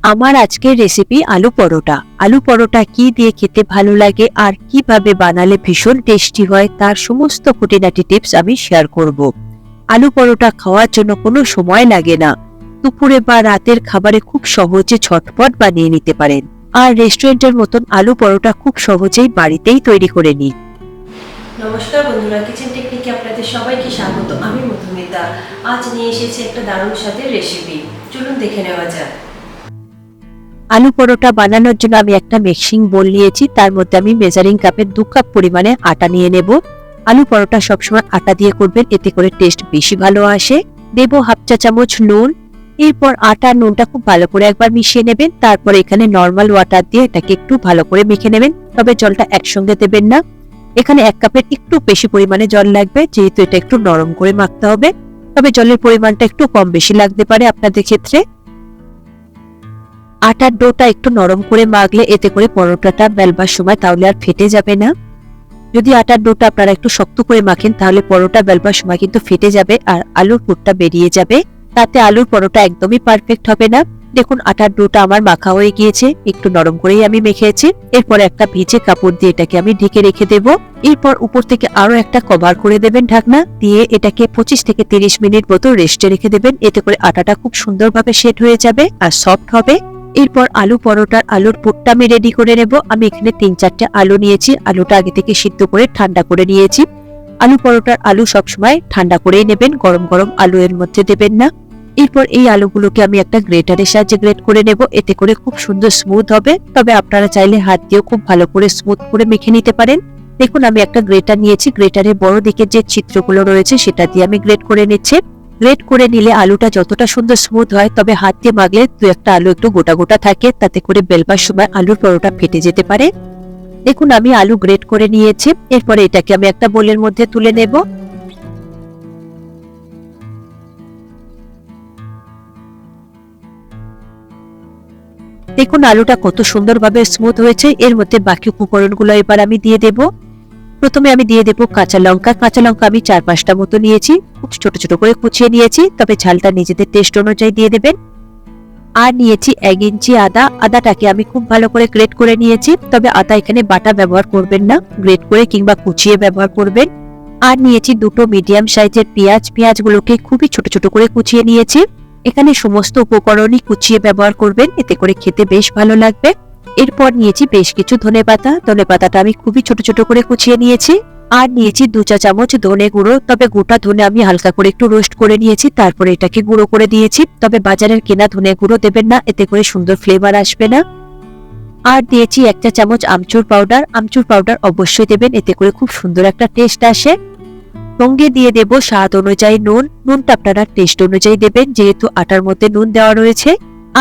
আমার আজকের রেসিপি আলু পরোটা। আলু পরোটা কি দিয়ে খেতে ভালো লাগে আর কিভাবে বানালে ভীষণ টেস্টি হয় তার সমস্ত খুঁটিনাটি টিপস আমি শেয়ার করব। আলু পরোটা খাওয়ার জন্য কোনো সময় লাগে না, দুপুরে বা রাতের খাবারে খুব সহজে ঝটপট বানিয়ে নিতে পারেন। আর রেস্টুরেন্টের মতন আলু পরোটা খুব সহজেই বাড়িতেই তৈরি করে নিন। নমস্কার বন্ধুরা, কিচেন টেকনিকে আপনাদের সবাইকে স্বাগত। আমি মধুমিতা। আজ নিয়ে এসেছি একটা দারুণ স্বাদের রেসিপি, চলুন দেখে নেওয়া যাক। আলু পরোটা বানানোর জন্য আমি একটা মিক্সিং বোল নিয়েছি, তার মধ্যে আমি মেজারিং কাপের 2 কাপ পরিমাণে আটা নিয়ে নেব। আলু পরোটা সবসময় আটা দিয়ে করবেন, এতে করে টেস্ট বেশি ভালো আসে। দেব হাফ চা চামচ নুন। এরপর আটা নুনটা খুব ভালো করে একবার মিশিয়ে নেবেন। তারপর এখানে নর্মাল ওয়াটার দিয়ে এটাকে একটু ভালো করে মেখে নেবেন, তবে জলটা একসঙ্গে দেবেন না। এখানে 1 কাপের একটু বেশি পরিমাণে জল লাগবে, যেহেতু এটা একটু নরম করে মাখতে হবে, তবে জলের পরিমাণটা একটু কম বেশি লাগতে পারে আপনাদের ক্ষেত্রে। আটার ডোটা একটু নরম করে মাখলে এতে করে পরোটাটা বেলবার সময় তাহলে আর ফেটে যাবে না। যদি আটার ডোটা আপনারা একটু শক্ত করে মাখেন তাহলে পরোটা বেলবার সময় কিন্তু ফেটে যাবে আর আলুর পুরটা বেরিয়ে যাবে, তাতে আলুর পরোটা একদমই পারফেক্ট হবে না। দেখুন আটার ডোটা আমার মাখা হয়ে গিয়েছে, একটু নরম করেই আমি মেখেছি। এরপর একটা ভিজে কাপড় দিয়ে এটাকে আমি ঢেকে রেখে দেব। এরপর উপর থেকে আরো একটা কভার করে দেবেন ঢাকনা দিয়ে, এটাকে 25 থেকে 30 মিনিট মতো রেস্টে রেখে দেবেন। এতে করে আটাটা খুব সুন্দরভাবে সেট হয়ে যাবে আর সফট হবে। এরপর আলু পরোটার আলুর পুরটা আমি রেডি করে নেব। আমি এখানে 3-4টে আলু নিয়েছি, আলুটা আগে থেকে সিদ্ধ করে ঠান্ডা করে নিয়েছি। আলু পরোটার আলু সবসময় ঠান্ডা করেই নেবেন, গরম গরম আলু এর মধ্যে দেবেন না। এরপর এই আলুগুলোকে আমি একটা গ্রেটারের সাহায্যে গ্রেট করে নেব, এতে করে খুব সুন্দর স্মুথ হবে। তবে আপনারা চাইলে হাত দিয়েও খুব ভালো করে স্মুথ করে মেখে নিতে পারেন। দেখুন আমি একটা গ্রেটার নিয়েছি, গ্রেটারের বড় দিকের যে ছিদ্রগুলো রয়েছে সেটা দিয়ে আমি গ্রেট করে নিচ্ছি। গ্রেট করে নিলে আলুটা যতটা সুন্দর স্মুথ হয়, তবে হাত দিয়ে মাখলে 2-1টা আলু একটু গোটা গোটা থাকে, তাতে করে বেলবার সময় আলুর পরোটা ফেটে যেতে পারে। দেখুন আমি আলু গ্রেট করে নিয়েছি। এরপরে এটাকে আমি একটা বোলের মধ্যে তুলে নেব। দেখুন আলুটা কত সুন্দরভাবে স্মুথ হয়েছে। এর মধ্যে বাকি উপকরণগুলো এবার আমি দিয়ে দেব। প্রথমে আমি দিয়ে দেব কাঁচা লঙ্কা। কাঁচা লঙ্কা আমি 4-5টা মতো নিয়েছি, খুব ছোট ছোট করে কুচিয়ে নিয়েছি, তবে ঝালটা নিজেদের টেস্ট অনুযায়ী দিয়ে দেবেন। আর নিয়েছি 1 ইঞ্চি আদা। আদাটাকে আমি খুব ভালো করে গ্রেট করে নিয়েছি, তবে আদা এখানে বাটা ব্যবহার করবেন না, গ্রেট করে কিংবা কুচিয়ে ব্যবহার করবেন। আর নিয়েছি 2টো মিডিয়াম সাইজের পেঁয়াজ। পেঁয়াজগুলোকে খুবই ছোট ছোট করে কুচিয়ে নিয়েছি। এখানে সমস্ত উপকরণই কুচিয়ে ব্যবহার করবেন, এতে করে খেতে বেশ ভালো লাগবে। এরপর নিয়েছি বেশ কিছু ধনেপাতা। ধনেপাতাটা আমি খুবই ছোট ছোট করে কুচিয়ে নিয়েছি। আর নিয়েছি 2 চা চামচ ধনে গুঁড়ো, তবে গোটা ধনে আমি হালকা করে একটু রোস্ট করে নিয়েছি, তারপরে এটাকে গুঁড়ো করে দিয়েছি। তবে বাজারের কেনা ধনে গুঁড়ো দেবেন না, এতে করে সুন্দর ফ্লেভার আসবে না। আর দিয়েছি 1 চা চামচ আমচুর পাউডার। আমচুর পাউডার অবশ্যই দেবেন, এতে করে খুব সুন্দর একটা টেস্ট আসে। সঙ্গে দিয়ে দেব স্বাদ অনুযায়ী নুন। নুনটা আপনারা টেস্ট অনুযায়ী দেবেন, যেহেতু আটার মধ্যে নুন দেওয়া রয়েছে।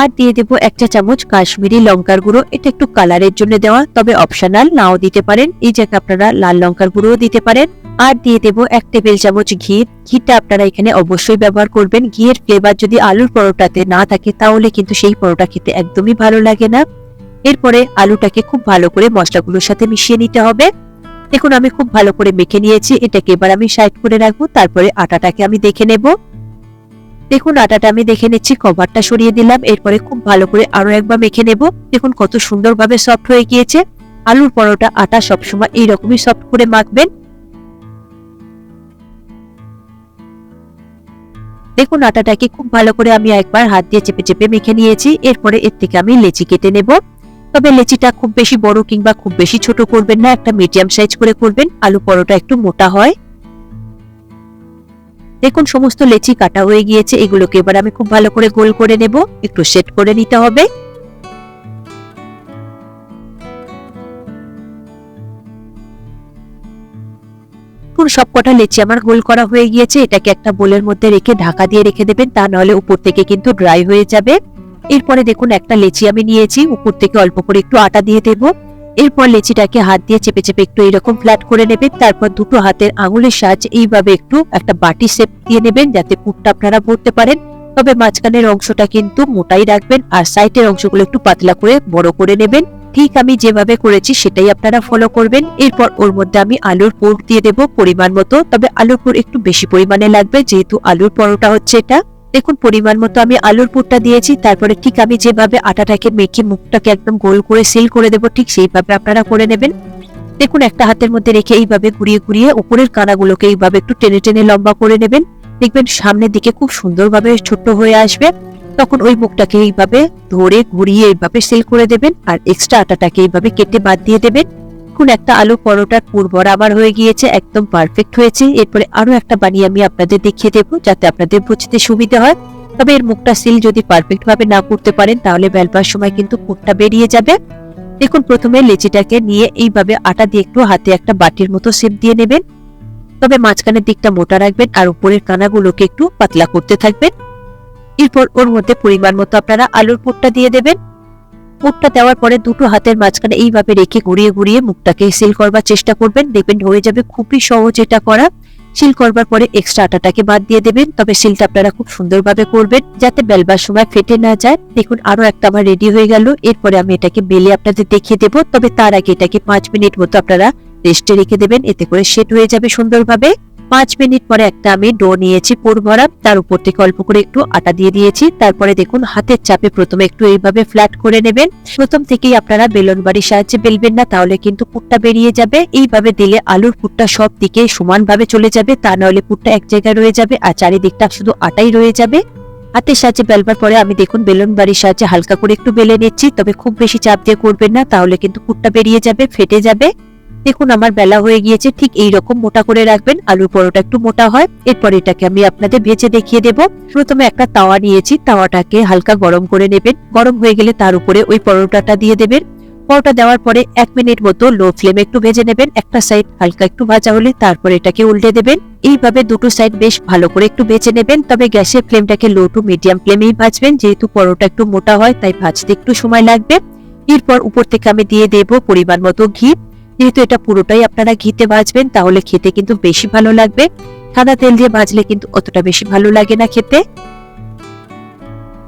আর দিয়ে দেব 1 চা চামচ কাশ্মীরি লঙ্কার গুঁড়ো। এটা একটু কালারের জন্য দেওয়া, তবে অপশনাল, নাও দিতে পারেন। এই জায়গায় আপনারা লাল লঙ্কার গুঁড়োও দিতে পারেন। আর দিয়ে দেব 1 টেবিল চামচ ঘি। ঘিটা আপনারা এখানে অবশ্যই ব্যবহার করবেন। ঘিয়ের ফ্লেভার যদি আলুর পরোটাতে না থাকে তাহলে কিন্তু সেই পরোটা খেতে একদমই ভালো লাগে না। এরপরে আলুটাকে খুব ভালো করে মশলাগুলোর সাথে মিশিয়ে নিতে হবে। দেখুন আমি খুব ভালো করে মেখে নিয়েছি, এটাকে এবার আমি সাইড করে রাখবো। তারপরে আটাটাকে আমি দেখে নেব। দেখুন আটাটা আমি দেখে নিচ্ছি, কভারটা সরিয়ে দিলাম। এরপরে খুব ভালো করে আরো একবার মেখে নেব। দেখুন কত সুন্দরভাবে সফট হয়ে গিয়েছে। আলুর পরোটা আটা সবসময় এইরকমই সফট করে মাখবেন। দেখুন আটাটাকে খুব ভালো করে আমি একবার হাত দিয়ে চেপে চেপে মেখে নিয়েছি। এরপরে এর থেকে আমি লেচি কেটে নেব, তবে লেচিটা খুব বেশি বড় কিংবা খুব বেশি ছোট করবেন না, একটা মিডিয়াম সাইজ করে করবেন। আলু পরোটা একটু মোটা হয়। দেখুন সমস্ত লেচি কাটা হয়ে গিয়েছে, এগুলোকে এবার আমি খুব ভালো করে গোল করে নেব, একটু সেট করে নিতে হবে। সবকটা লেচি আমার গোল করা হয়ে গিয়েছে। এটাকে একটা বোলের মধ্যে রেখে ঢাকা দিয়ে রেখে দেবেন, তা নাহলে উপর থেকে কিন্তু ড্রাই হয়ে যাবে। এরপরে দেখুন একটা লেচি আমি নিয়েছি, উপর থেকে অল্প করে একটু আটা দিয়ে দেব। এরপর লেচিটাকে হাত দিয়ে চেপে চেপে একটু এরকম ফ্ল্যাট করে নেবেন। তারপর 2টো হাতের আঙুলের সাহায্যে এইভাবে একটু একটা বাটি শেপ দিয়ে নেবেন, যাতে পুরটা আপনারা ভরতে পারেন। তবে মাঝখানের অংশটা কিন্তু মোটাই রাখবেন, আর সাইডের অংশগুলো একটু পাতলা করে বড় করে নেবেন। ঠিক আমি যেভাবে করেছি সেটাই আপনারা ফলো করবেন। এরপর ওর মধ্যে আমি আলুর পুর দিয়ে দেব পরিমাণ মতো, তবে আলুর পুর একটু বেশি পরিমাণে লাগবে, যেহেতু আলুর পরোটা হচ্ছে এটা। দেখুন পরিমাণ মতো আমি আলুর পুরটা দিয়েছি, তারপরে ঠিক আমি যেভাবে আটাটাকে মেখে মুখটাকে একদম গোল করে সিল করে দেবো ঠিক সেইভাবে আপনারা করে নেবেন। দেখুন একটা হাতের মধ্যে রেখে এইভাবে ঘুরিয়ে ঘুরিয়ে উপরের কানাগুলোকে এইভাবে একটু টেনে টেনে লম্বা করে নেবেন। দেখবেন সামনের দিকে খুব সুন্দরভাবে ছোট্ট হয়ে আসবে। তখন ওই মুখটাকে এইভাবে ধরে ঘুরিয়ে এইভাবে সিল করে দেবেন আর এক্সট্রা আটাটাকে এইভাবে কেটে বাদ দিয়ে দেবেন। এখন একটা আলু পরোটার পুর বরাবর হয়ে গিয়েছে, একদম পারফেক্ট হয়েছে। এরপরে আরো একটা বানিয়ে আমি আপনাদের দেখিয়ে দেবো যাতে আপনাদের বুঝতে সুবিধা হয়। তবে এর মুখটা সিল যদি পারফেক্ট ভাবে না করতে পারেন তাহলে বেলবার সময় কিন্তু পুরটা বেরিয়ে যাবে। দেখুন প্রথমে লেচিটাকে নিয়ে এইভাবে আটা দিয়ে একটু হাতে একটা বাটির মতো শেপ দিয়ে নেবেন। তবে মাঝখানের দিকটা মোটা রাখবেন আর উপরের কানাগুলোকে একটু পাতলা করতে থাকবেন। এরপর ওর মধ্যে পরিমাণ মতো আপনারা আলুর পুরটা দিয়ে দেবেন। পুরটা দেওয়ার পরে দুটো হাতের মাঝখানে এইভাবে রেখে ঘুরিয়ে ঘুরিয়ে মুখটাকে সিল করবার চেষ্টা করবেন। দেখবেন হয়ে যাবে, খুবই সহজ এটা করা। সিল করবার পরে এক্সট্রা আটাটাকে বাদ দিয়ে দেবেন। তবে সিলটা আপনারা খুব সুন্দরভাবে করবেন যাতে বেলবার সময় ফেটে না যায়। দেখুন আরো একটা আমার রেডি হয়ে গেল। এরপরে আমি এটাকে বেলে আপনাদের দেখিয়ে দেবো। তবে তার আগে এটাকে 5 মিনিট মতো আপনারা রেস্টে রেখে দেবেন, এতে করে সেট হয়ে যাবে সুন্দরভাবে। 5 মিনিট পরে একটা আমি ডো নিয়েছি পুর ভরা, তার উপর থেকে অল্প করে একটু আটা দিয়ে দিয়েছি। তারপরে দেখুন হাতের চাপে প্রথমে একটু এইভাবে ফ্ল্যাট করে নেবেন। প্রথম থেকেই আপনারা বেলন বাড়ির সাহায্যে বেলবেন না, তাহলে কিন্তু পুরটা বেরিয়ে যাবে। এইভাবে দিলে আলুর পুরটা সব দিকে সমানভাবে চলে যাবে, তা নাহলে পুরটা এক জায়গায় রয়ে যাবে আর চারিদিকটা শুধু আটাই রয়ে যাবে। হাতের সাহায্যে বেলবার পরে আমি দেখুন বেলন বাড়ির সাহায্যে হালকা করে একটু বেলে নিচ্ছি। তবে খুব বেশি চাপ দিয়ে করবেন না, তাহলে কিন্তু পুরটা বেরিয়ে যাবে, ফেটে যাবে। দেখুন আমার বেলা হয়ে গিয়েছে, ঠিক এই রকম মোটা করে রাখবেন, আলুর পরোটা একটু মোটা হয়। এরপর এটাকে আমি আপনাদের ভেজে দেখিয়ে দেব। প্রথমে একটা তাওয়া নিয়েছি, তাওয়াটাকে হালকা গরম করে নেবেন। গরম হয়ে গেলে তার উপরে ওই পরোটাটা দিয়ে দেবেন। পরোটা দেওয়ার পরে 1 মিনিট মতো লো ফ্লেমে একটু ভেজে নেবেন। একটা সাইড হালকা একটু ভাজা হলে তারপর এটাকে উল্টে দেবেন। এইভাবে দুটো সাইড বেশ ভালো করে একটু ভেজে নেবেন। তবে গ্যাসের ফ্লেমটাকে লো টু মিডিয়াম ফ্লেমেই ভাজবেন, যেহেতু পরোটা একটু মোটা হয় তাই ভাজতে একটু সময় লাগবে। এরপর উপর থেকে আমি দিয়ে দেব পরিমাণ মতো ঘি। যেহেতু এটা পুরোটাই আপনারা ঘিতে ভাজবেন তাহলে খেতে কিন্তু বেশি ভালো লাগবে। সাদা তেল দিয়ে ভাজলে কিন্তু অতটা বেশি ভালো লাগে না খেতে।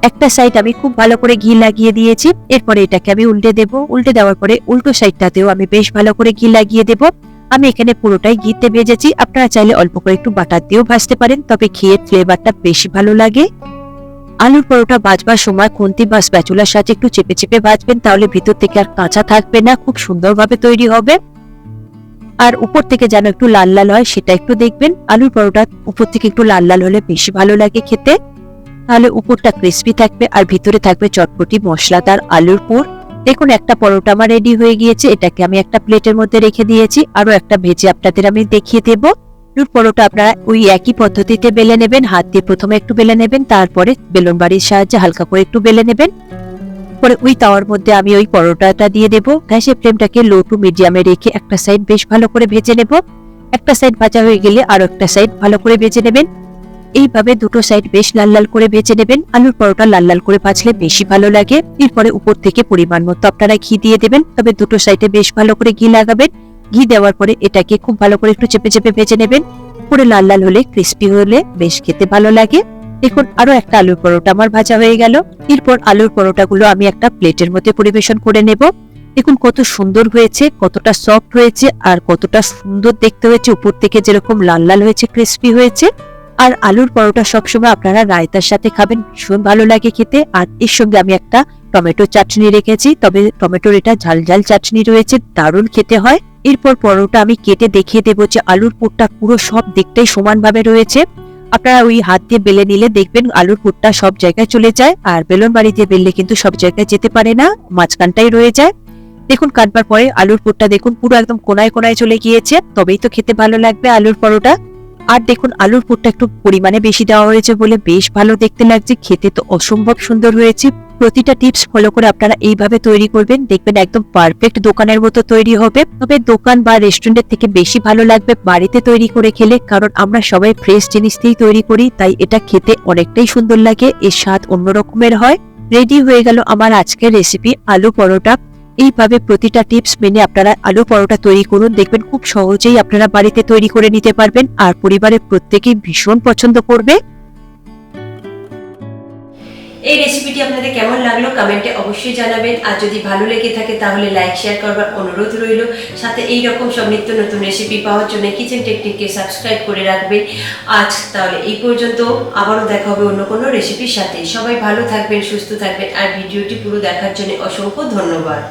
একটা সাইড আমি খুব ভালো করে ঘি লাগিয়ে দিয়েছি। এরপরে এটাকে আমি উল্টে দেব। উল্টে দেওয়ার পরে উল্টো সাইডটাতেও আমি বেশ ভালো করে ঘি লাগিয়ে দেব। আমি এখানে পুরোটাই ঘিতে ভেজেছি, আপনারা চাইলে অল্প করে একটু বাটার দিয়েও ভাজতে পারেন, তবে ঘিয়ের ফ্লেভারটা বেশি ভালো লাগে। আলুর পরোটা ভাজবার সময় খুন্তি বা স্প্যাচুলার সাহায্যে একটু চেপে চেপে ভাজবেন, তাহলে ভিতর থেকে আর কাঁচা থাকবে না, খুব সুন্দরভাবে তৈরি হবে। আর উপর থেকে যেন একটু লাল লাল হয় সেটা একটু দেখবেন। আলুর পরোটা উপর থেকে একটু লাল লাল হলে বেশি ভালো লাগে খেতে, তাহলে উপরটা ক্রিস্পি থাকবে আর ভিতরে থাকবে চটপটি মশলাদার আলুর পুর। দেখুন একটা পরোটা আমার রেডি হয়ে গিয়েছে, এটাকে আমি একটা প্লেটের মধ্যে রেখে দিয়েছি। আরো একটা ভেজে আপনাদের আমি দেখিয়ে দেবো। আলুর পরোটা আপনারা ওই একই পদ্ধতিতে বেলে নেবেন। হাত দিয়ে প্রথমে একটু বেলে নেবেন, তারপরে বেলন বাড়ির সাহায্যে হালকা করে একটু বেলে নেবেন। পরে ওই তাওয়ার মধ্যে আমি ওই পরোটাটা দিয়ে দেবো। গ্যাসের ফ্লেমটাকে লো টু মিডিয়ামে রেখে একটা সাইড বেশ ভালো করে ভেজে নেব। একটা সাইড ভাজা হয়ে গেলে আরো একটা সাইড ভালো করে ভেজে নেবেন। এইভাবে দুটো সাইড বেশ লাল লাল করে ভেজে নেবেন। আলুর পরোটা লাল লাল করে ভাজলে বেশি ভালো লাগে। এরপরে উপর থেকে পরিমাণ মতো আপনারা ঘি দিয়ে দেবেন, তবে দুটো সাইডে বেশ ভালো করে ঘি লাগাবেন। ঘি দেওয়ার পরে এটাকে খুব ভালো করে একটু চেপে চেপে ভেজে নেবেন। পুরো লাল লাল হলে, ক্রিস্পি হলে বেশ খেতে ভালো লাগে। দেখুন আরো একটা আলুর পরোটা আমার ভাজা হয়ে গেল। এরপর আলুর পরোটাগুলো আমি একটা প্লেটের মধ্যে পরিবেশন করে নেব। দেখুন কত সুন্দর হয়েছে, কতটা সফট হয়েছে আর কতটা সুন্দর দেখতে হয়েছে। উপর থেকে যেরকম লাল লাল হয়েছে, ক্রিস্পি হয়েছে। আর আলুর পরোটা সবসময় আপনারা রায়তার সাথে খাবেন, ভীষণ ভালো লাগে খেতে। আর এর সঙ্গে আমি একটা টমেটো চাটনি রেখেছি, তবে টমেটোর এটা ঝাল ঝাল চাটনি রয়েছে, দারুণ খেতে হয়। এরপর পরোটা আমি কেটে দেখিয়ে দেবো যে আলুর পুরটা পুরো সব দিকটাই সমানভাবে রয়েছে। আপনারা ওই হাত দিয়ে বেলে নিলে দেখবেন আলুর পুরটা সব জায়গায় চলে যায়, আর বেলন বাড়ি দিয়ে বেললে কিন্তু সব জায়গায় যেতে পারে না, মাঝখানটাই রয়ে যায়। দেখুন কাটবার পরে আলুর পুরটা দেখুন পুরো একদম কোনায় কোনায় চলে গিয়েছে, তবেই তো খেতে ভালো লাগবে আলুর পরোটা। আর দেখুন আলুর পুরটা একটু পরিমাণে বেশি দেওয়া হয়েছে বলে বেশ ভালো দেখতে লাগছে, খেতে তো অসম্ভব সুন্দর হয়েছে। প্রতিটা টিপস ফলো করে আপনারা এইভাবে তৈরি করবেন, দেখবেন একদম পারফেক্ট দোকানের মতো তৈরি হবে। তবে দোকান বা রেস্টুরেন্টের থেকে বেশি ভালো লাগবে বাড়িতে তৈরি করে খেলে, কারণ আমরা সবাই ফ্রেশ জিনিস দিয়েই তৈরি করি, তাই এটা খেতে অনেকটাই সুন্দর লাগে, এর স্বাদ অন্য রকমের হয়। রেডি হয়ে গেল আমার আজকের রেসিপি আলু পরোটা। এইভাবে প্রতিটা টিপস মেনে আপনারা আলু পরোটা তৈরি করুন, দেখবেন খুব সহজেই আপনারা বাড়িতে তৈরি করে নিতে পারবেন আর পরিবারের প্রত্যেকেই ভীষণ পছন্দ করবে। এই রেসিপিটি আপনাদের কেমন লাগলো কমেন্টে অবশ্যই জানাবেন। আর যদি ভালো লেগে থাকে তাহলে লাইক শেয়ার করবার অনুরোধ রইল। সাথে এই রকম সব নিত্য নতুন রেসিপি পাওয়ার জন্য কিচেন টেকনিককে সাবস্ক্রাইব করে রাখবেন। আজ তাহলে এই পর্যন্ত, আবারও দেখা হবে অন্য কোনো রেসিপির সাথে। সবাই ভালো থাকবেন, সুস্থ থাকবেন, আর ভিডিওটি পুরো দেখার জন্য অসংখ্য ধন্যবাদ।